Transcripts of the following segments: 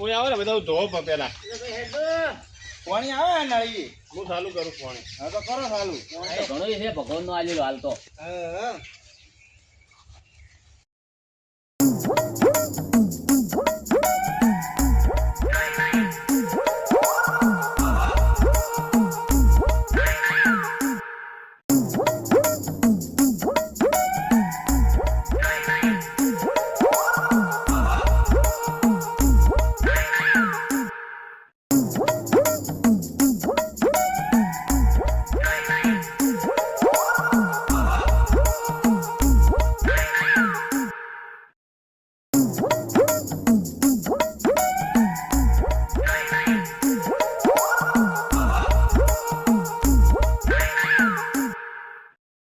ઓય આવે ને બધા ધોવો પેલા પાણી આવે નળી હું ચાલુ કરું પાણી. હા તો કરો ચાલુ ઘણો છે ભગવાન નો આલેલો હાલ તો. હા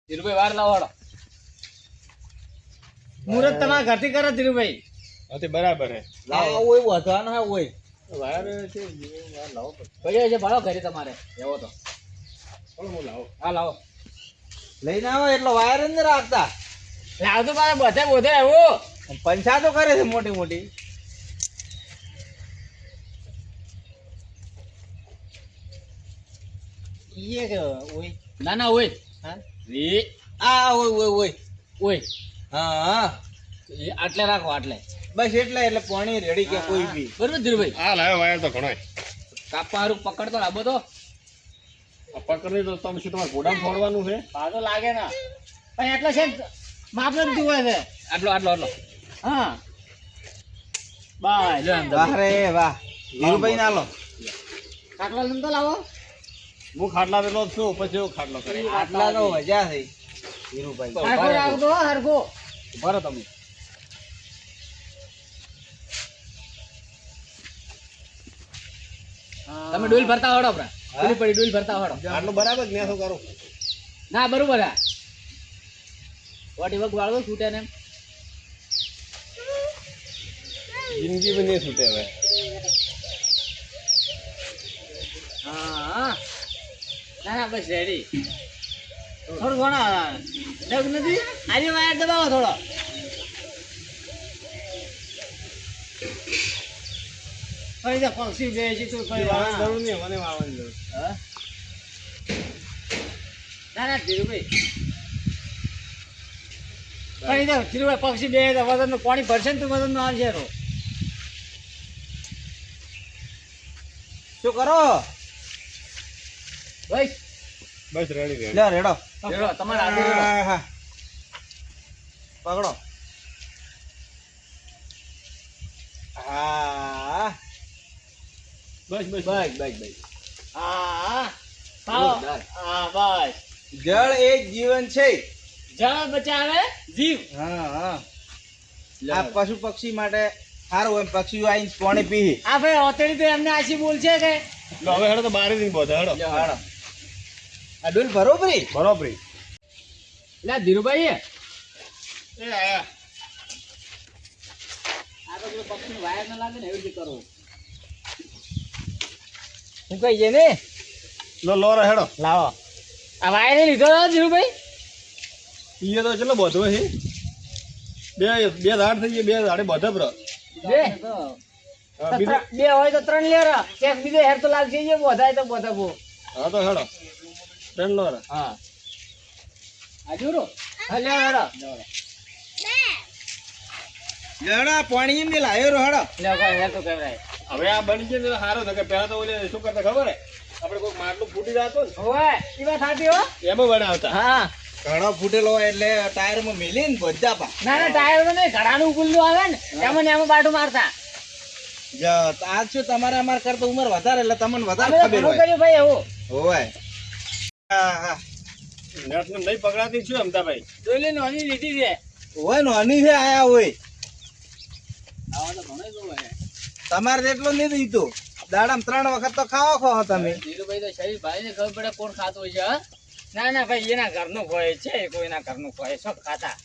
ધીરુભાઈ વાર લાવો હાલો. મુહૂર્ત તમારા ઘરથી કરો ધીરુભાઈ. હા તે બરાબર હે. લાવો ઓય વધવાનો હે ઓય વાયર છે વાર લાવો ભાઈ છે ભાડો ઘરે તમારે એવો તો. પણ હું લાવો. હા લાવો. લઈને આવો એટલો વાયર જ ન રાખતા લાવતો મારે બધે બધે એવું પંચા તો કરે છે મોટી મોટી ઈએ કે ઓય ના ના ઓય હા વી આ ઓય ઓય ઓય ઓય હા હા એ આટલે રાખો આટલે. બસ એટલે પાણી રેડી કે કોઈ બી બરોબર ધીરુભાઈ. આ લાવ્યો વાયર તો ઘણો. કાપા હારું પકડતો લાંબો તો. આ પકડી તો તમે શું તમારે ઘોડામાં ફોડવાનું છે? ભાતો લાગે ના પણ એટલે છે માપનો જ જુએ છે. આટલો આટલો આટલો. હા બસ જો આમ વાહ રે વાહ ધીરુભાઈ ના લો કાટલા લઈને તો લાવો. હું ખાટલા પેલો જ છું પછી હું ખાટલો કરે. આટલા તો મજા થઈ ધીરુભાઈ હરખો રાખજો હો, હરખો. ભરો તમે. તમે ડોલ ભરતા હોડો પ્રા. પેલી પડી ડોલ ભરતા હોડો. આટલું બરાબર જ ને શું કરું? ના બરોબર હા. વાટી વગ વાળવો છૂટે ને. જિંદગી બી નહીં છૂટે હવે. હા ના ના બસ રેડી. થોડું ઘણા ડગ નથી આજે વાયર દબાવો થોડો. ફરી જા પક્ષી બે છે તું ફરી વાવવાની હા. જરૂર નહીં મને વાવવાની જરૂર. હા ના ના ધીરુભાઈ ફરી જા ધીરુભાઈ પક્ષી બે વજનનું પાણી ભરશે ને તો વજનનું આવશે રો. શું કરો ભાઈ બસ રેડી રેડી. લે રેડો રેડો તમારા હાથે રેડો. હા પકડો હા બસ બસ બસ બસ બસ. હા ખાઓ. જોરદાર. હા બસ જળ એ જ જીવન છે જળ બચાવે જીવ. હા હા આ પશુ પક્ષી માટે સારું હોય પક્ષીઓ આવીને પાણી પી આ ભાઈ ઓતેડી તો એમને આશી બોલ છે કે લો હવે હેડો તો બારે નહીં બોધે હેડો. લ્યો, હાલો. આ ડોલ બરોબરી બરોબર. લે ધીરુભાઈ એ આયા. આ તો પેલું પક્ષીનું વાયર ના લાગે ને એવી રીતે કરવું. હું કઈ છે ને લો લો રે હેડો. લાવો આ વાયર લીધો હતો ધીરુભાઈ. ઈએ તો ચલો બધો છે. બે બે દાડ થઈ ગઈ બે દાડે બધે બ્ર. બે હા બીજું બે હોય તો ત્રણ લેર એક બીજો હેર તો લાગશે એ બધાય તો બધા બહુ. હા તો હેડો. ત્રણ લો રે. હા આજુરો. હા લે હેડો જણા પાણી એમ લાયો રો હડો લે કઈ હેર તો કહેવાય. હવે આ બની ગયું ને સારું છે કે પહેલા તો ઓલે શું કરતા ખબર હે આપણે કોઈ માટલું ફૂટી જતું ને ઓય ઈ વાત સાચી હો. એમાં બનાવતા. હા ઘણો ફૂટેલો હોય એટલે ટાયરમાં મેલીને બધા પા ના ના ટાયર તો નહીં ઘડાનું ગુલ્લું આવે ને એમાં ને એમાં બાટું મારતા. આજ શું તમારે અમારે કરતા ઉંમર વધારે એટલે તમને વધારે અમે તો ખબર ઘણું હોય કર્યું ભાઈ એવું. હોય હા હા નેટ ને નહીં પકડાતી છું અમતાભાઈ. ડોલી નોની લીધી છે. હોય ને હની છે આયા હોય આવા તો ઘણો જોવે છે. તમારે એટલો નહીં દીધું દાડામાં 3 વખત તો ખાઓ ખો તમે ધીરુભાઈ તો શરીર ભાઈ ને ખબર પડે કોણ ખાતું હોય છે હા? ના ના ભાઈ એના ઘરનું ખોય છે કોઈના ઘરનું ખોય સબ ખાતા.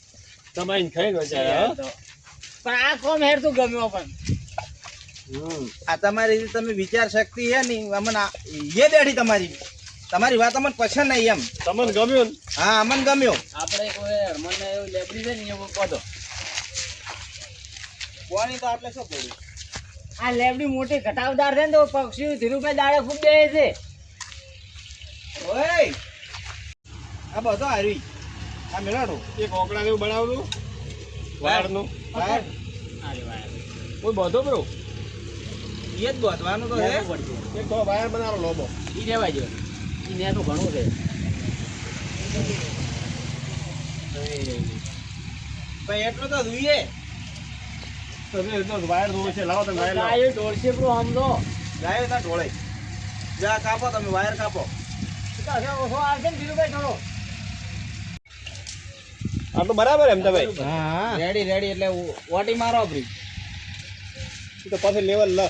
તમારી ખાઈ ગયો તો. પણ આ કોમ હેર તું ગમ્યો પણ આ તમારી જે તમે વિચાર શક્તિ છે ને અમને એ દેડી તમારી વાત અમને પસંદ નહીં એમ તમને ગમ્યું ને હા અમને ગમ્યો આપણે કોઈ હરમનને એવું લેબડી છે ને એવું કહો. પાણી તો આપણે શું પડ્યું આ લેબડી મોટી ઘટાવદાર છે ને તો પક્ષીઓ ધીરુભાઈ દાડે ખૂબ બે છે. ઓય આ બધો હારી આ મેળાડો એક ઓકડા જેવું બનાવતું વાયરનું બહાર અરે વાહ. કોઈ બધો બ્રો એ જ બોધવાનું તો છે. લેવું પડશે. એક તો વાયર બનાવો લોબો ઈ રહેવા દો. ઈ ને તો ઘણું છે. ભાઈ એટલું તો જોઈએ. તો વાયર જોવે છે લાવો તમે વાયર લાવો ગાયો ઢોળશે બ્રો સમજો. ગાયો ના ઢોળે. જા કાપો તમે વાયર કાપો. તો હવે ઓછો આવશે ને ધીરુભાઈ થોડો. આટલું બરાબર એમ તો ભાઈ હા રેડી રેડી એટલે ઓટી મારો આપણી. એ તો પછી લેવલ લ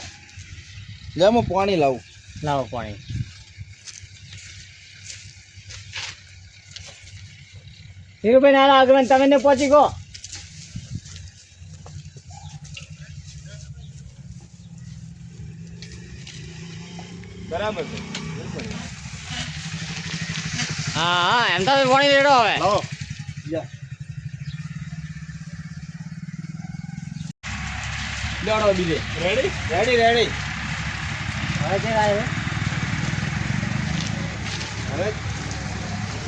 લે હું પાણી લાવું. લાવો પાણી. ધીરુભાઈ નાના આગળ તમે ને પહોંચી ગો. બરાબર છે હા હા એમ તો પાણી રેડો હવે. લાવો જા લેવડો બીજે રેડી રેડી રેડી. હવે છે આવ્યો. હવે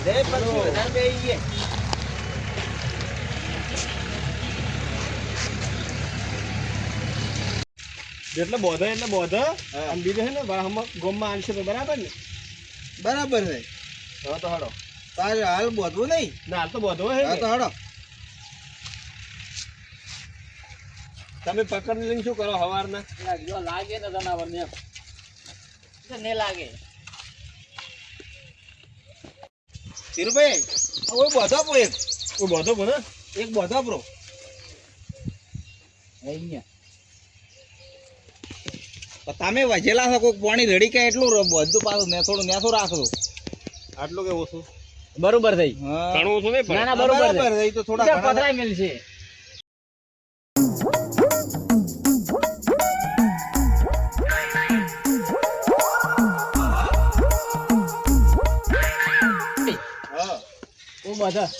દે પછી વધારે બેહીએ. એટલે બોધો અને બીજું છે ને વાહમાં ગોમમાં આનશે તો બરાબર ને બરાબર છે. હા તો હાડો તારે હાલ બોધવું નહીં. ના હાલ તો બોધો હે હા ને. તો હડો. તમે પકડ લઈને શું કરો હવારના જો લાગે ને જનાવર ને એમ. તો ને લાગે. ધીરુભાઈ હવે બોધો આપો એક. કોઈ બોધો બોલો એક બોધો આપો. અહીંયા તો તમે વજેલા છો કોઈક પાણી રેડી કે એટલું બધું પાછું ને થોડું નેથું રાખજો. આટલું કે ઓછું બરોબર થઈ. હા ઘણું ઓછું નહીં ના પણ ના બરોબર છે. બરાબર છે. ઈ તો થોડા બીજા ઘણા પતરાય મિલશે. હા ઓ બધા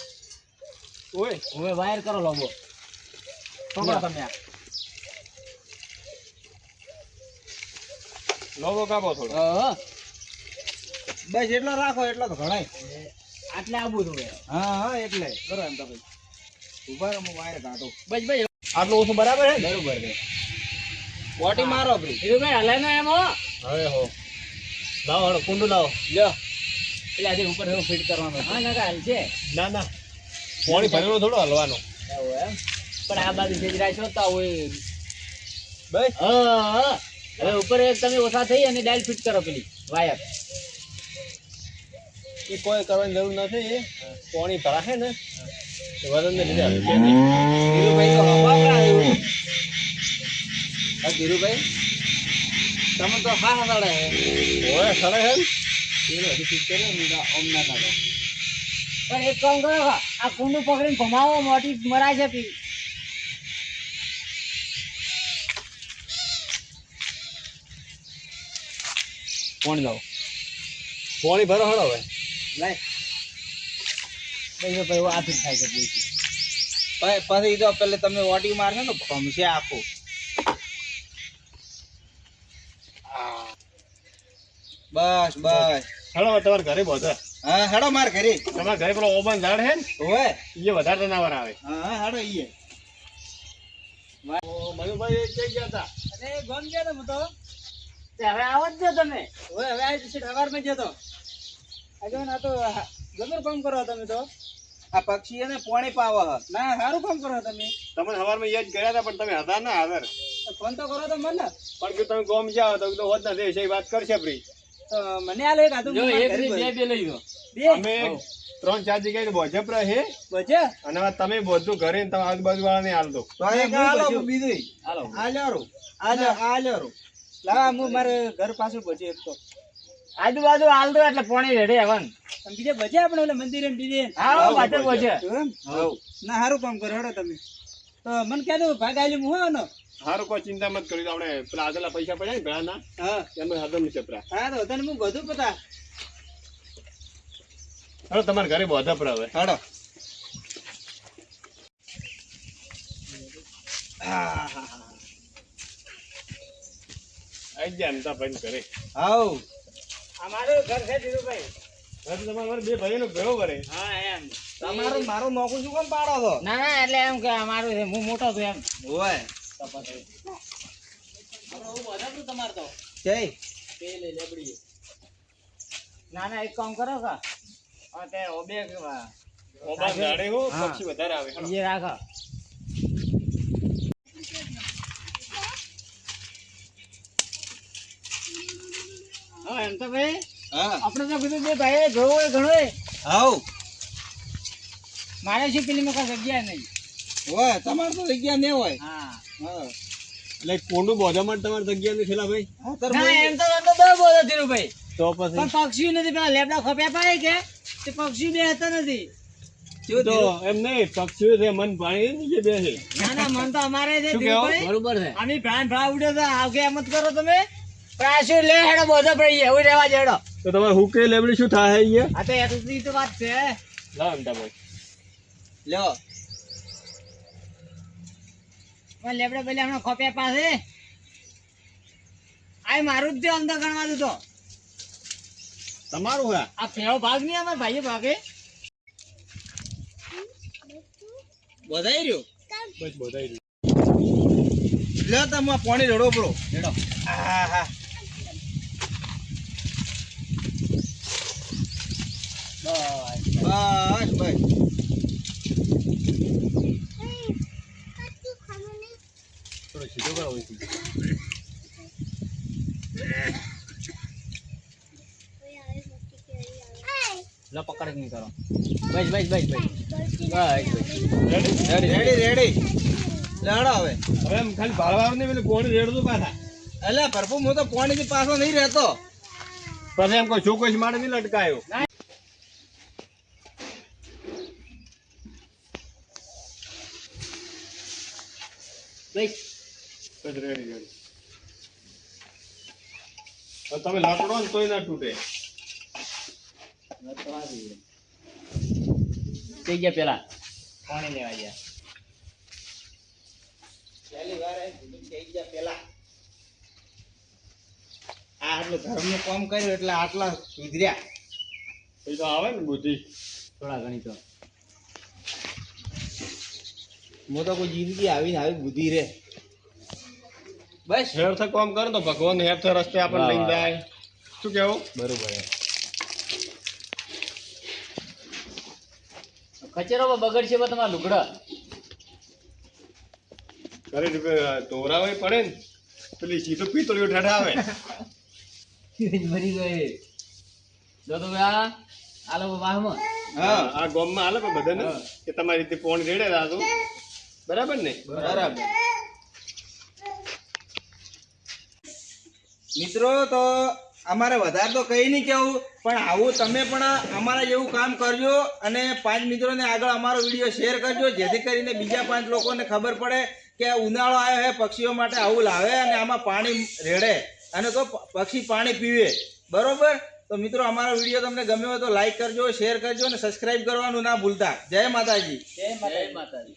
ઓય હવે વાયર કરો લોબો. પકડો તમે આ. લોબો કાપો થોડો હા બસ એટલો રાખો એટલો તો ઘણાય. આટલે આબુ જોવે. હા હા એટલે કરો એમ તો ભાઈ. ઉભા રહો, હું વાયર કાઢું. બસ ભાઈ આટલું ઓછું બરાબર હે ને બરોબર છે. ઓટી મારો ભાઈ. ધીરુભાઈ હલાય નો એમ હો. હવે હો લાવો હાડો કુંડું લાવો લ્યો એટલે આજે ઉપર એવું ફિટ કરવાનું. હા ના હાલ છે. ના ના પાણી ભરેલો થોડો હલવાનો એવું એમ. પણ આ બાજુ છે રાઈસ હોતા હોય. બસ હા હા હવે ઉપર એક તમે ઓછા થઈ અને ડાયલ ફિટ કરો પેલી વાયર. એ કોઈ કરવાની જરૂર નથી પાણી ભરાશે ને વજન ને લીધે હલકે નહીં. ધીરુભાઈ તો હવા આવ્યું. હા ધીરુભાઈ તમે તો હા હડાડે. ઓય સડે હે ને? એનો હજી ફિટ કર્યો ને ઓમ ના નાડે. પણ એક કામ કરો આ કુંડું પકડીને ઘુમાવો મોટી મરાય છે પી. પાણી લાવો પાણી ભરો હળો હવે લાય પછી ભાઈ આ ફિટ થાય છે પૂછી. પછી તો પેલે તમે ઓટી મારશો ને ભમશે આખું. બસ બસ હળો તમારે ઘરે બોધો હા હેડો માર ઘરે. તમારા ઘરે પેલો ઓબન ઝાડ હે ને ઓય એ વધારે જનાવર આવે હા હેડો ઈએ. મનુભાઈ એ ક્યાં ગયા હતા અરે ગમ ગયા તમે તો. તે હવે આવો જ છો તમે. ઓય હવે આ સીટ હવારમાં જતો. આજે ના તો ગમે કામ કરો તમે તો. આ પક્ષીઓને પાણી પાવો હ. ના સારું કામ કરો તમે. તમે સવારમાં યાદ કર્યા હતા પણ તમે હતા ના હાજર ફોન તો કરો તો મને. પણ કે તમે ગોમ જાઓ તો કીધું હોત નથી છે વાત કરશે પ્રી તો મને આ લે કાતું જો એક ની બે લઈ ગયો. બે અમે 3-4 જગ્યાએ બોજપ રહે બચે. અને હવે તમે બધું ઘરે ને તમે આજુબાજુ વાળાને હાલ દો તો એક આલો બીજું. હાલો આ લ્યો આ લ્યો. લાવા હું મારે ઘર પાછું બચે એક તો. આજુબાજુ હાલ દો એટલે પાણી રેડે હવન. અને બીજે બચે આપણે ઓલે મંદિરે ને બીજે. હા વાતે પહોંચે. એમ? ના સારું કામ કરો હેડો તમે. તો મને કહે દો ભાગ આલી હું આનો. સારું કોઈ ચિંતા મત કરી આપણે પેલા આગળના પૈસા પડ્યા ને ભેળાના હા એમાં હદમ ચપરા હા તો તને હું બધું પતા. હવે તમારે ઘરે બોધા પર હવે હેડો. આઈ ગયા અમતા ભાઈ કરે હાઉ અમારું ઘર છે ધીરુભાઈ. હવે તો તમારે બે ભાઈનો ભેળો કરે હા એમ. તમારું મારું નોકરું શું કામ પાડો છો? ના ના એટલે એમ કે અમારું છે, હું મોટો છું એમ. ઓય તમારે તો જય ના ના એક કામ કરો કા હા તે ઓબે ઓબા ગાડે હો હા. પક્ષી વધારે આવે એ રાખો. હા એમ તો ભાઈ હા આપણે તો કીધું બે ભાઈ જોવો હોય ઘણો હોય. હાઉ મારે શું પેલી માં કઈ જગ્યા નહીં. ઓય તમારે તો જગ્યા ને હોય હા હા એટલે કોંડું બોધા માટે તમારે જગ્યા નથી ખેલા ભાઈ હા તાર ના ભાઈ એમ તો બહુ બોલો ધીરુભાઈ. તો પછી પણ પક્ષી નથી પેલા લેબડા ખપ્યા પાડે કે તે પક્ષી બે હતા નથી. કેવું તો ધીરુ? એમ નહીં પક્ષીઓ છે મન પાણી નીચે બે છે ના ના મન તો અમારે છે શું કહેવું? ધીરુભાઈ. બરોબર છે. અમે પ્રાણ ભાવ ઉડ્યો તો આવકે એમ જ કરો તમે. પણ આ શું લે હેડો બોધો પડી જાય એવું રહેવા જેડો. તો તમારે હુકે લેબડી શું થાય અહીંયા આ તો એટલી તો વાત છે. લાવ અમતા ભાઈ લ્યો પણ લેબડા પેલા હમણાં ખપ્યા પાસે આ મારું જ છે અંદર ગણવા દો તો. તમારું હા આ ફેરો ભાગ નહીં અમાર ભાઈએ ભાગે. બધાઈ રહ્યો બસ બોધાઈ રહ્યું લ્યો તમે પાણી રેડો પડો હેડો. હા હા બસ બસ થોડો સીધો કરો હોય લો પકડ નહીં કરો. બસ બસ બસ બસ. રેડી રેડી લેડો હવે હવે એમ ખાલી ભાળવાનું નહીં પેલું કોણી રેડતું પાછા એટલે ભરપૂર હું તો પાણીથી પાછો નહીં રહેતો પછી એમ કોઈ છોકરી માટે નહીં લટકાયો બસ. બસ રેડી રેડી હવે તમે લાકડો ને તોય ના તૂટે થઈ ગયા પેલા. પાણી લેવા ગયા. પહેલી વાર થઈ ગયા પેલા આ આટલું ધર્મનું કામ કર્યું એટલે આટલા સુધર્યા એ તો આવે ને બુદ્ધિ થોડા ઘણી તો. હું તો કોઈ જિંદગી આવીને આવી બુદ્ધિ રે બસ હેરથે કામ કરે તો ભગવાન હેરથે રસ્તે આપણને લઈને જાય શું કેવું બરોબર છે. કચેરોમાં બગડશે પણ તમારા લુગડા. ઘરે તોરાવે પડે ને પેલી સીધું પિત્તળીઓ ઠઠાવે મરી ગઈ. જો તો આ આ લોકો વાહમાં. હા આ ગામમાં હાલે પણ બધાને કે તમારી રીતે પોણ રેડે રાતું બરાબર ને બરાબર મિત્રો તો અમારે વધારે તો કઈ નહીં કેવું પણ આવું તમે પણ અમારા જેવું કામ કરજો અને 5 મિત્રોને આગળ અમારો વિડીયો શેર કરજો જેથી કરીને બીજા 5 લોકોને ખબર પડે કે ઉનાળો આવ્યો છે પક્ષીઓ માટે આવું લાવે અને આમાં પાણી રેડે અને તો પક્ષી પાણી પીવે બરોબર તો મિત્રો અમારો વિડીયો તમને ગમ્યો હોય તો લાઈક કરજો શેર કરજો અને સબસ્ક્રાઇબ કરવાનું ના ભૂલતા જય માતાજી જય માતાજી.